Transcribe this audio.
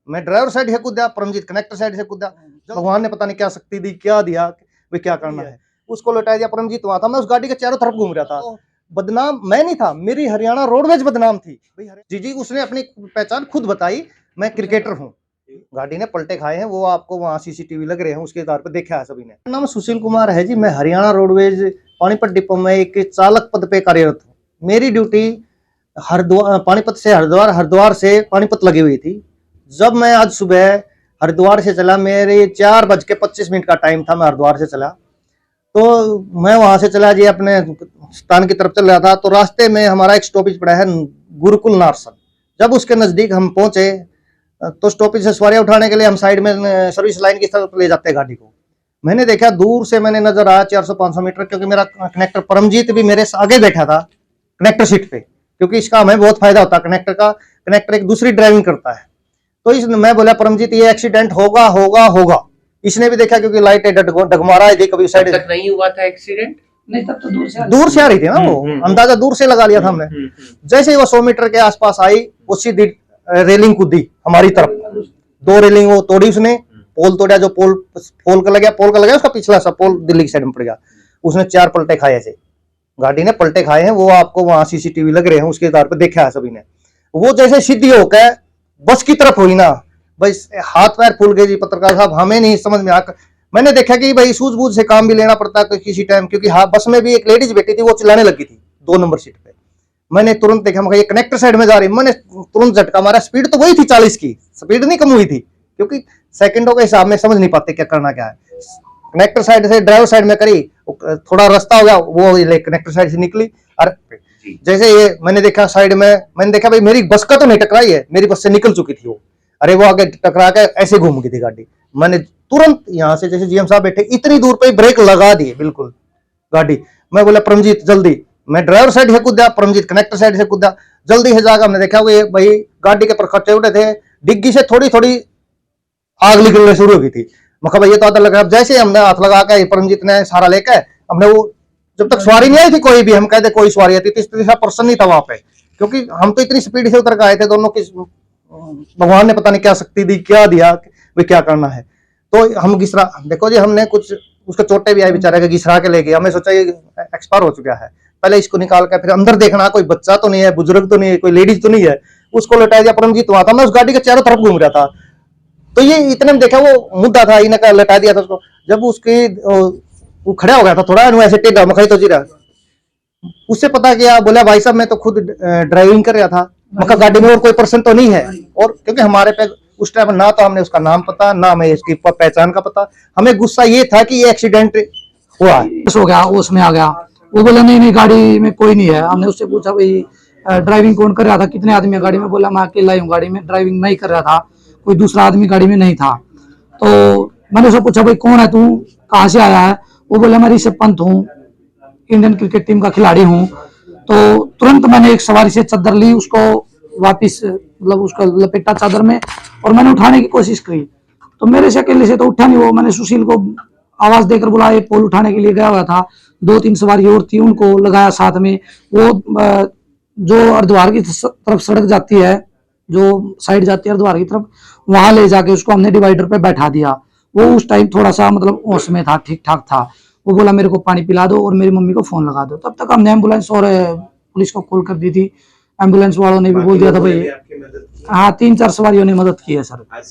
मैं driver side से कूदा, परमजीत कनेक्टर साइड से कूदा। भगवान ने पता नहीं क्या शक्ति दी, क्या दिया, वे क्या करना है, उसको लौटा दिया। परमजीत वहां था, मैं उस गाड़ी के चारों तरफ घूम रहा था। बदनाम मैं नहीं था, मेरी हरियाणा रोडवेज बदनाम थी। जी उसने अपनी पहचान खुद बताई, मैं क्रिकेटर हूँ। गाड़ी ने पलटे खाए हैं, वो आपको वहाँ सीसीटीवी लग रहे हैं, उसके आधार पर देखा है सभी ने। मेरा नाम सुशील कुमार है जी, मैं हरियाणा रोडवेज पानीपत डिपो में एक चालक पद पे कार्यरत हूँ। मेरी ड्यूटी हरिद्वार, पानीपत से हरिद्वार, हरिद्वार से पानीपत लगी हुई थी। जब मैं आज सुबह हरिद्वार से चला, मेरे 4:25 का टाइम था, मैं हरिद्वार से चला, तो मैं वहां से चला जी अपने स्थान की तरफ चल रहा था। तो रास्ते में हमारा एक स्टॉपेज पड़ा है गुरुकुल नारसन। जब उसके नजदीक हम पहुंचे तो स्टॉपेज से सवारियां उठाने के लिए हम साइड में सर्विस लाइन की तरफ ले जाते हैं गाड़ी को। मैंने देखा दूर से, मैंने नजर आया 400-500 मीटर, क्योंकि मेरा कनेक्टर परमजीत भी मेरे से आगे बैठा था कनेक्टर सीट पे, क्योंकि इसका हमें बहुत फायदा होता है कनेक्टर का। कनेक्टर एक दूसरी ड्राइविंग करता है। तो मैं बोला परमजीत ये एक्सीडेंट होगा होगा होगा। इसने भी देखा, क्योंकि लाइट डगमा रहा है, कभी साइड तक नहीं हुआ था एक्सीडेंट। नहीं, तब तो दूर से आ रही थी ना, वो अंदाजा दूर से लगा लिया था हमने। जैसे ही वो 100 मीटर के आसपास आई, वो सीधी रेलिंग कूदी हमारी तरफ। 2 रेलिंग वो तोड़ी उसने, पोल तोड़ा, जो पोल का लगा उसका पिछला सा पोल दिल्ली की साइड में पड़ गया। उसने 4 पलटे खाए ऐसे, गाड़ी ने पलटे खाए हैं, वो आपको वहां सीसीटीवी लग रहे हैं, उसके आधार पर देखा है सभी ने। वो जैसे सीधी होकर बस की तरफ हुई ना, बस हाथ पैर फूल गए जी। पत्रकार साहब, हमें नहीं समझ में आया। मैंने देखा कि भाई सूझबूझ से काम भी लेना पड़ता है किसी टाइम, क्योंकि हाँ बस में भी एक लेडीज बैठी थी, वो चिल्लाने लगी थी 2 नंबर सीट पे। मैंने तुरंत देखा, मैं ये कनेक्टर साइड में जा रही, मैंने तुरंत झटका मारा। स्पीड तो वही थी 40 की, स्पीड नहीं कम हुई थी, क्योंकि सेकंडों के हिसाब में समझ नहीं पाते क्या करना क्या है। कनेक्टर साइड से ड्राइवर साइड में करी, थोड़ा रास्ता हो गया, वो कनेक्टर साइड से निकली। अरे जैसे ये मैंने देखा साइड में, मैंने देखा भाई मेरी बस का तो नहीं टकराई है, मेरी बस से निकल चुकी थी वो। अरे वो आगे टकरा के ऐसे घूम गई थी गाड़ी। मैंने तुरंत यहाँ से, जैसे जीएम साहब बैठे इतनी दूर पे ब्रेक लगा दिए बिल्कुल गाड़ी। मैं बोला परमजीत जल्दी, मैं ड्राइवर साइड से कूदा, परमजीत कनेक्टर साइड से कूदा। जल्दी से जाकर हमने देखा वो भाई गाड़ी के पर खर्चे उठे थे, डिग्गी से थोड़ी थोड़ी आग निकलने शुरू हो गई थी। मैं भाई ये तो आधा लग रहा। जैसे हमने हाथ लगा के परमजीत ने सहारा लेकर, हमने वो जब तक सवारी नहीं आई थी कोई भी, हम कहते कोई सवारी आती, तीसरा पर्सन नहीं था वहां पे, क्योंकि हम तो इतनी स्पीड से उतर के आए थे दोनों की। भगवान ने पता नहीं क्या शक्ति दी, क्या दिया, वे क्या करना है। तो हम घिसरा, देखो जी हमने कुछ उसके चोटें भी आई बेचारे के, घिसरा के ले गए। हमें सोचा ये एक्सपायर हो चुका है, पहले इसको निकाल कर फिर अंदर देखना, कोई बच्चा तो नहीं है, बुजुर्ग तो नहीं है, कोई लेडीज तो नहीं है। उसको लौटा दिया। परमजीत वहां था, मैं उस गाड़ी के चारों तरफ घूम रहा था। तो ये इतने में देखा वो मुद्दा था, इन्हें लटा दिया था उसको। जब उसकी वो खड़ा हो गया था थोड़ा ऐसे टेढ़ा, मखाई तो जीरा, उससे पता किया, बोला भाई साहब मैं तो खुद ड्राइविंग कर रहा था, मका गाड़ी में और कोई पर्सन तो नहीं है। और क्योंकि हमारे पे उस टाइम ना तो हमने उसका नाम पता, ना हमें इसकी पहचान का पता, हमें गुस्सा ये था कि ये एक्सीडेंट हुआ हो गया, उसमें आ गया। वो बोला नहीं गाड़ी में कोई नहीं है। हमने उससे पूछा भाई ड्राइविंग कौन कर रहा था, कितने आदमी है गाड़ी में? बोला मैं अकेला ही हूँ गाड़ी में, ड्राइविंग नहीं कर रहा था, कोई दूसरा आदमी गाड़ी में नहीं था। तो मैंने उससे पूछा भाई कौन है तू, कहाँ से आया है? वो बोला मैं ऋषभ पंत हूँ, इंडियन क्रिकेट टीम का खिलाड़ी हूँ। तो तुरंत मैंने एक सवारी से चादर ली, उसको वापिस मतलब उसका लपेटा चादर में, और मैंने उठाने की कोशिश की। तो मेरे से अकेले से तो उठा नहीं वो। मैंने सुशील को आवाज देकर बुलाया, पोल उठाने के लिए गया हुआ था, 2-3 सवारी और थी, उनको लगाया साथ में। वो जो हरिद्वार की तरफ सड़क जाती है, जो साइड जाती है हरिद्वार की तरफ, वहां ले जाके उसको हमने डिवाइडर पे बैठा दिया। वो उस टाइम थोड़ा सा मतलब होश में था, ठीक ठाक था। वो बोला मेरे को पानी पिला दो और मेरी मम्मी को फोन लगा दो। तब तक हमने एम्बुलेंस और पुलिस को कॉल कर दी थी। एम्बुलेंस वालों ने भी बोल दिया था भाई, हाँ 3-4 सवारियों ने मदद की है सर।